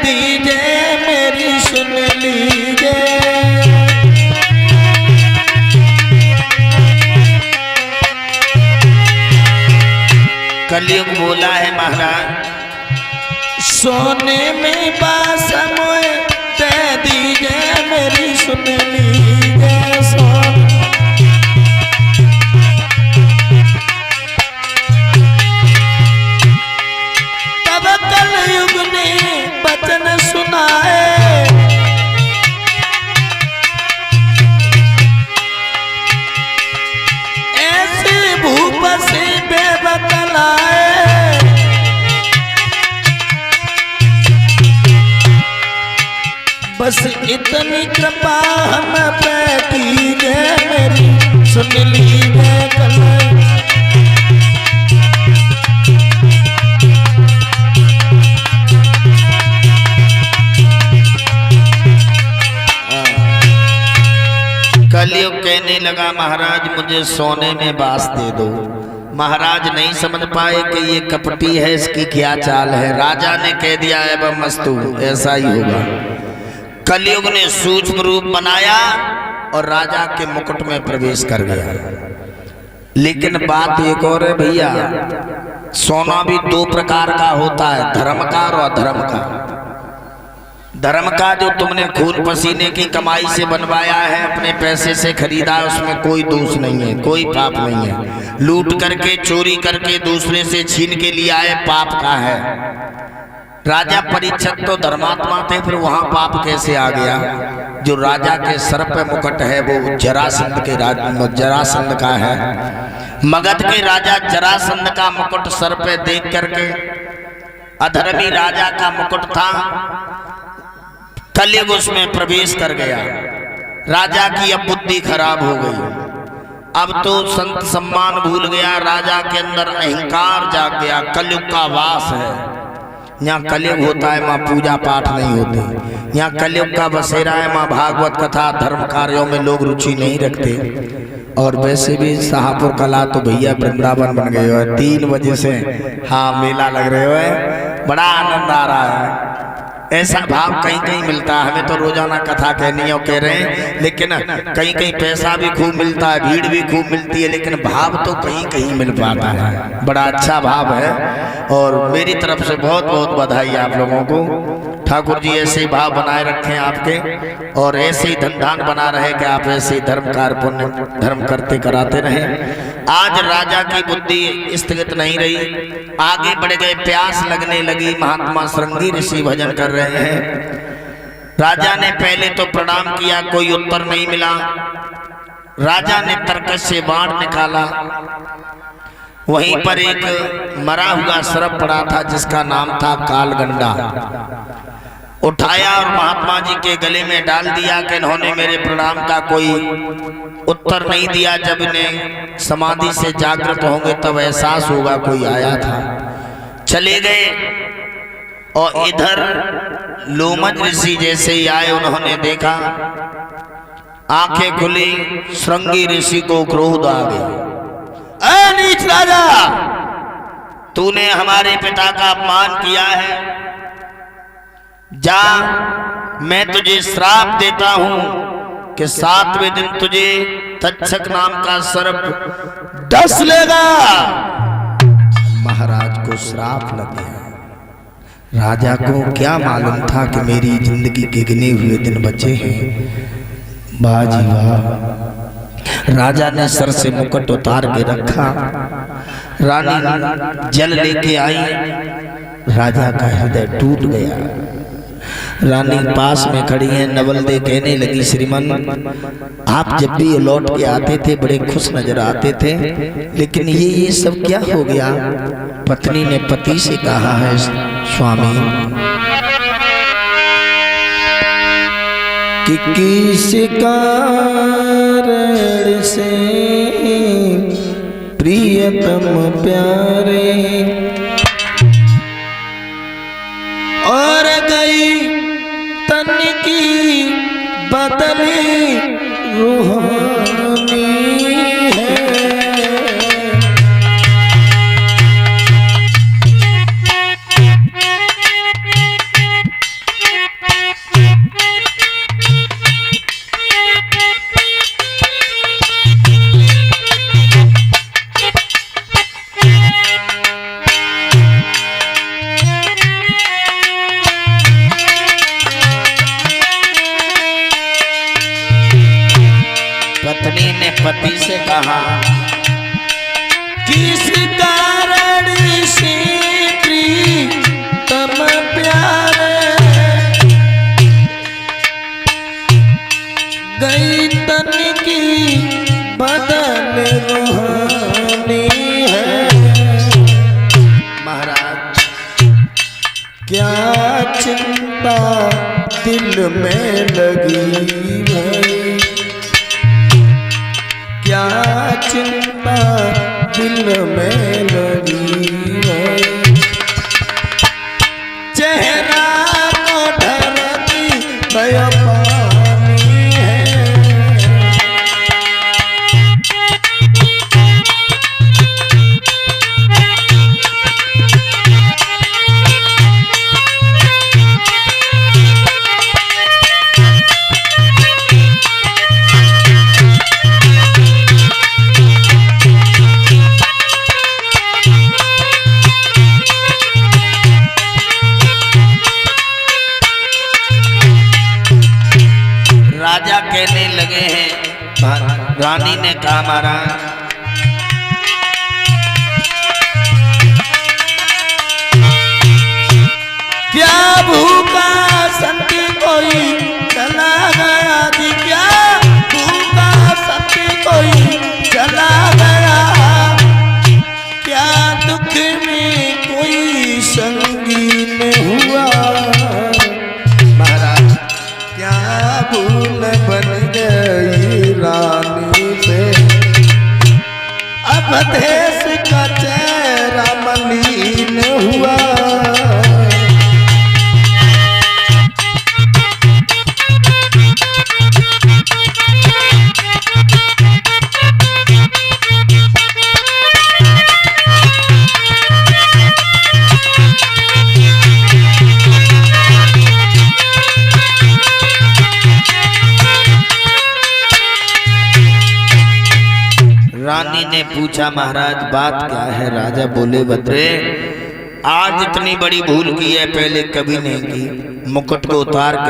दीजिए मेरी सुन लीजिए। कलयुग बोला है महाराज सोने में बास मोए दे दीजिए मेरी सुन लीजिए। सोने तब कलयुग ने वचन सुनाए ऐसे भूप से बेबतलाए बस इतनी कृपा हम पे कीजिए मेरी सुन लीजिए। कलयुग कहने लगा महाराज मुझे सोने में बास दे दो। महाराज नहीं समझ पाए कि ये कपटी है, इसकी क्या चाल है। राजा ने कह दिया है वह मस्तू ऐसा ही होगा। कलयुग ने सूक्ष्म रूप बनाया और राजा के मुकुट में प्रवेश कर गया। लेकिन बात एक और है भैया, सोना भी दो प्रकार का होता है, धर्म का और अधर्म का। धर्म का जो तुमने खून पसीने की कमाई से बनवाया है, अपने पैसे से खरीदा है, उसमें कोई दोष नहीं है, कोई पाप नहीं है। लूट करके चोरी करके दूसरे से छीन के लिया है, पाप का है। राजा परीक्षित तो धर्मात्मा थे, फिर वहां पाप कैसे आ गया। जो राजा के सर पे मुकुट है वो जरासंध का है। मगध के राजा जरासंध का मुकुट सर पे देख करके अधर्मी राजा का मुकुट था। कलयुग उसमें प्रवेश कर गया। राजा की अब बुद्धि खराब हो गई। अब तो संत सम्मान भूल गया, राजा के अंदर अहंकार जाग गया। कलयुग का वास है। यहाँ कलयुग होता है, वहाँ पूजा पाठ नहीं होते। यहाँ कलयुग का बसेरा है, वहाँ भागवत कथा धर्म कार्यों में लोग रुचि नहीं रखते। और वैसे भी शाहपुर कला तो भैया वृंदावन बन गए हो। 3 बजे से हाँ मेला लग रहे हो, बड़ा आनंद आ रहा है। ऐसा भाव कहीं कहीं मिलता है। हमें तो रोजाना कथा कहनी हो कह रहे हैं, लेकिन कहीं कहीं पैसा भी खूब मिलता है, भीड़ भी खूब मिलती है, लेकिन भाव तो कहीं कहीं मिल पाता है। बड़ा अच्छा भाव है और मेरी तरफ से बहुत बहुत बधाई आप लोगों को। ठाकुर जी ऐसे ही भाव बनाए रखें आपके, और ऐसे ही धन धान बना रहे कि आप ऐसे ही धर्म कार्य पुण्य धर्म करते कराते रहें। आज राजा की बुद्धि स्थगित नहीं रही, आगे बढ़ गए, प्यास लगने लगी। महात्मा श्रृंगी ऋषि भजन कर रहे हैं। राजा ने पहले तो प्रणाम किया, कोई उत्तर नहीं मिला। राजा ने तरकश से बाण निकाला। वहीं पर एक मरा हुआ सर्प पड़ा था जिसका नाम था कालगंडा। उठाया और महात्मा जी के गले में डाल दिया कि इन्होंने मेरे प्रणाम का कोई उत्तर नहीं दिया। जब इन्हें समाधि से जागृत होंगे तब एहसास होगा कोई आया था। चले गए और इधर लोमज ऋषि जैसे ही आए, उन्होंने देखा, आंखें खुली, श्रृंगी ऋषि को क्रोध आ गया। ऐ नीच राजा, तूने हमारे पिता का अपमान किया है, जा मैं तुझे श्राप देता हूं कि 7वें दिन तुझे तक्षक नाम का सर्प डस लेगा। महाराज को श्राप लग गया। राजा को क्या मालूम था कि मेरी जिंदगी के गिने हुए दिन बचे हैं। बाजी वाह। राजा ने सर से मुकुट उतार के रखा। रानी जल लेके आई। राजा का हृदय टूट गया। रानी पास में खड़ी है, नवल दे कहने लगी, श्रीमान आप जब भी लौट के आते थे बड़े खुश नजर आते थे, लेकिन ये सब क्या हो गया। पत्नी ने पति से कहा है, स्वामी कि किस कारण से प्रियतम प्यारे और गई तन की बदली रूहानी है। ने पति से कहा, किस कारण से प्रीतम प्यारे गई तन की बदन रूहानी है। महाराज क्या चिंता दिल में लगी है, क्या चिंता दिल में लगी है। चेहरा को ढरती दया पानी है। राजा कहने लगे हैं, रानी ने कहा, महाराज क्या भूखा संत कोई चला गया जी, क्या भूखा संत कोई चला गया, क्या दुख में कोई संगीन हुआ। महाराज क्या भूल बन गई रानी पे, अब देश का चेहरा मलिन हुआ। रानी ने पूछा, महाराज बात क्या है? राजा बोले, भद्रे आज इतनी बड़ी भूल की है, पहले कभी नहीं की। मुकुट को उतार कर